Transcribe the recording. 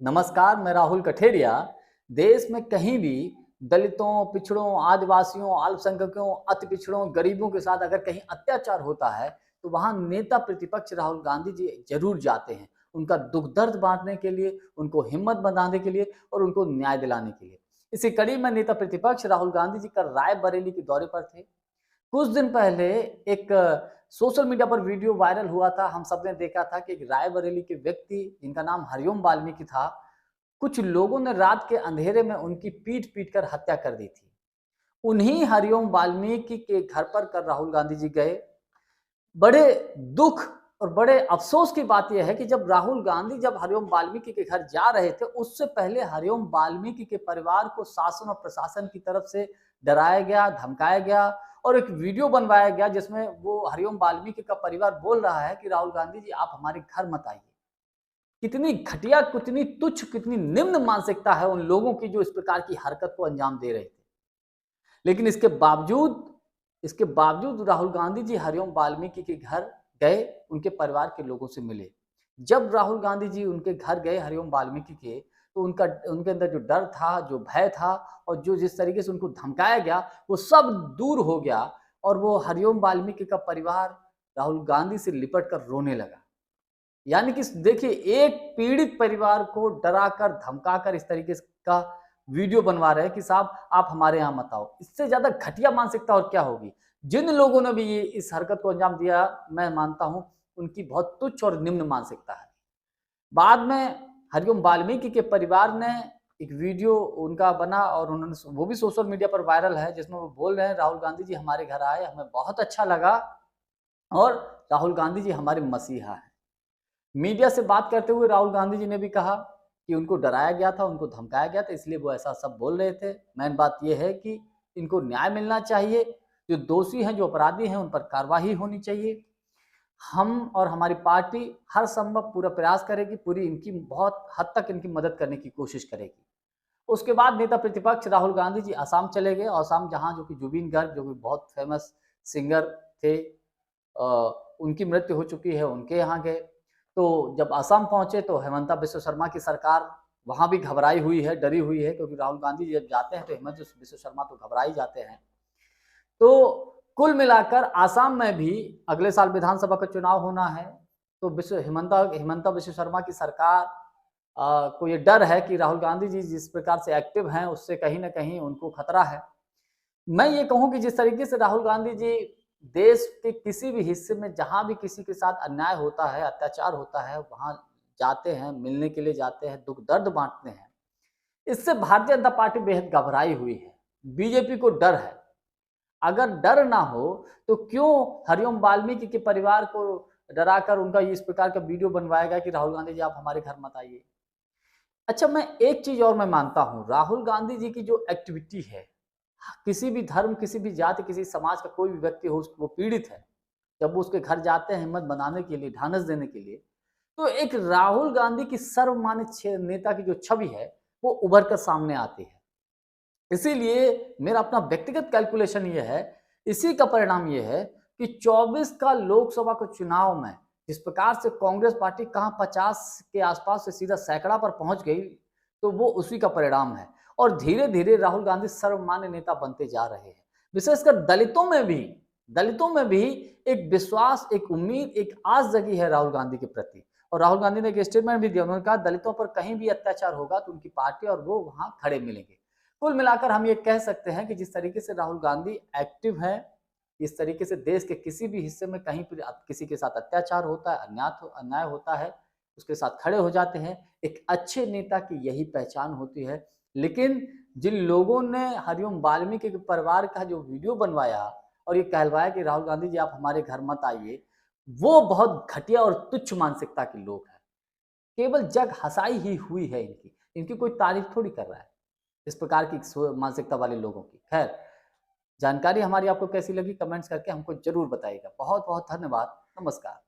नमस्कार, मैं राहुल कठेरिया। देश में कहीं भी दलितों, पिछड़ों, आदिवासियों, अल्पसंख्यकों, अति पिछड़ों, गरीबों के साथ अगर कहीं अत्याचार होता है, तो वहाँ नेता प्रतिपक्ष राहुल गांधी जी ज़रूर जाते हैं। उनका दुःख दर्द बाँटने के लिए, उनको हिम्मत बंधाने के लिए और उनको न्याय दिलाने के लिए। इसी कड़ी में नेता प्रतिपक्ष राहुल गांधी जी कल रायबरेली के दौरे पर थे। कुछ दिन पहले एक सोशल मीडिया पर वीडियो वायरल हुआ था। हम सबने देखा था कि एक रायबरेली के व्यक्ति जिनका नाम हरिओम वाल्मीकि था, कुछ लोगों ने रात के अंधेरे में उनकी पीट-पीट कर हत्या कर दी थी। उन्हीं हरिओम वाल्मीकि के घर पर कल राहुल गांधी जी गए। बड़े दुःख और बड़े अफ़सोस की बात ये है कि जब राहुल गांधी जब हरिओम वाल्मीकि के घर जा रहे थे, उससे पहले हरिओम वाल्मीकि के परिवार को शासन और प्रशासन की तरफ से डराया गया, धमकाया गया और एक वीडियो बनवाया गया जिसमें वो हरिओम वाल्मीकि का परिवार बोल रहा है कि राहुल गांधी जी आप हमारे घर मत आइए। कितनी घटिया, कितनी तुच्छ, कितनी निम्न मानसिकता है उन लोगों की जो इस प्रकार की हरकत को अंजाम दे रहे थे। लेकिन इसके बावजूद राहुल गांधी जी हरिओम वाल्मीकि के घर गए, उनके परिवार के लोगों से मिले। जब राहुल गांधी जी उनके घर गए हरिओम वाल्मीकि के, तो उनके अंदर जो डर था, जो भय था और जो जिस तरीके से उनको धमकाया गया, वो सब दूर हो गया और वो हरिओम वाल्मीकि का परिवार राहुल गांधी से लिपट कर रोने लगा। यानी कि देखिए, एक पीड़ित परिवार को डराकर, धमकाकर इस तरीके का वीडियो बनवा रहे हैं कि साहब आप हमारे यहाँ मत आओ। इससे ज़्यादा घटिया मानसिकता और क्या होगी? जिन लोगों ने भी ये इस हरकत को अंजाम दिया, मैं मानता हूँ उनकी बहुत तुच्छ और निम्न मानसिकता है। बाद में हरिओम वाल्मीकि के परिवार ने एक वीडियो उनका बना और उन्होंने वो भी सोशल मीडिया पर वायरल है, जिसमें वो बोल रहे हैं राहुल गांधी जी हमारे घर आए, हमें बहुत अच्छा लगा और राहुल गांधी जी हमारे मसीहा हैं। मीडिया से बात करते हुए राहुल गांधी जी ने भी कहा कि उनको डराया गया था, उनको धमकाया गया था, इसलिए वो ऐसा सब बोल रहे थे। मेन बात ये है कि इनको न्याय मिलना चाहिए, जो दोषी हैं, जो अपराधी हैं, उन पर कार्रवाई होनी चाहिए। हम और हमारी पार्टी हर संभव पूरा प्रयास करेगी, पूरी इनकी बहुत हद तक इनकी मदद करने की कोशिश करेगी। उसके बाद नेता प्रतिपक्ष राहुल गांधी जी असम चले गए। असम जहाँ जो कि जुबिन गर्ग जो कि बहुत फेमस सिंगर थे, उनकी मृत्यु हो चुकी है, उनके यहाँ गए। तो जब असम पहुँचे तो हेमंता बिश्व शर्मा की सरकार वहाँ भी घबराई हुई है, डरी हुई है, क्योंकि राहुल गांधी जी जब जाते हैं तो हेमंत बिश्व शर्मा तो घबरा ही जाते हैं। तो कुल मिलाकर असम में भी अगले साल विधानसभा का चुनाव होना है, तो हिमंता बिश्व शर्मा की सरकार को ये डर है कि राहुल गांधी जी जिस प्रकार से एक्टिव हैं, उससे कहीं न कहीं उनको खतरा है। मैं ये कहूँ कि जिस तरीके से राहुल गांधी जी देश के किसी भी हिस्से में जहाँ भी किसी के साथ अन्याय होता है, अत्याचार होता है, वहाँ जाते हैं, मिलने के लिए जाते हैं, दुःख दर्द बाँटते हैं। इससे भारतीय जनता पार्टी बेहद घबराई हुई है। बीजेपी को डर है। अगर डर ना हो, तो क्यों हरिओम वाल्मीकि के परिवार को डराकर उनका इस प्रकार का वीडियो बनवाएगा कि राहुल गांधी जी आप हमारे घर मत आइए। अच्छा, मैं एक चीज़ और मैं मानता हूँ, राहुल गांधी जी की जो एक्टिविटी है, किसी भी धर्म, किसी भी जाति, किसी समाज का कोई भी व्यक्ति हो, वो पीड़ित है, जब वो उसके घर जाते हैं हिम्मत बनाने के लिए, ढाँढस देने के लिए, तो एक राहुल गांधी की सर्वमान्य नेता की जो छवि है, वो उभर कर सामने आती है। इसीलिए मेरा अपना व्यक्तिगत कैलकुलेशन ये है, इसी का परिणाम ये है कि 24 का लोकसभा के चुनाव में जिस प्रकार से कांग्रेस पार्टी कहाँ 50 के आसपास से सीधा सैकड़ा पर पहुंच गई, तो वो उसी का परिणाम है। और धीरे-धीरे राहुल गांधी सर्वमान्य नेता बनते जा रहे हैं। विशेषकर दलितों में भी एक विश्वास, एक उम्मीद, एक आस जगी है राहुल गांधी के प्रति। और राहुल गांधी ने एक स्टेटमेंट भी दिया, उन्होंने कहा दलितों पर कहीं भी अत्याचार होगा तो उनकी पार्टी और वो वहाँ खड़े मिलेंगे। कुल मिलाकर हम ये कह सकते हैं कि जिस तरीके से राहुल गांधी एक्टिव हैं, इस तरीके से देश के किसी भी हिस्से में कहीं पर किसी के साथ अत्याचार होता है, अन्याय होता है, उसके साथ खड़े हो जाते हैं। एक अच्छे नेता की यही पहचान होती है। लेकिन जिन लोगों ने हरिओम वाल्मीकि के परिवार का जो वीडियो बनवाया और ये कहलवाया कि राहुल गांधी जी आप हमारे घर मत आइए, वो बहुत घटिया और तुच्छ मानसिकता के लोग हैं। केवल जग हँसाई ही हुई है इनकी, इनकी कोई तारीफ थोड़ी कर रहा है इस प्रकार की मानसिकता वाले लोगों की। खैर, जानकारी हमारी आपको कैसी लगी कमेंट्स करके हमको जरूर बताइएगा। बहुत बहुत धन्यवाद। नमस्कार।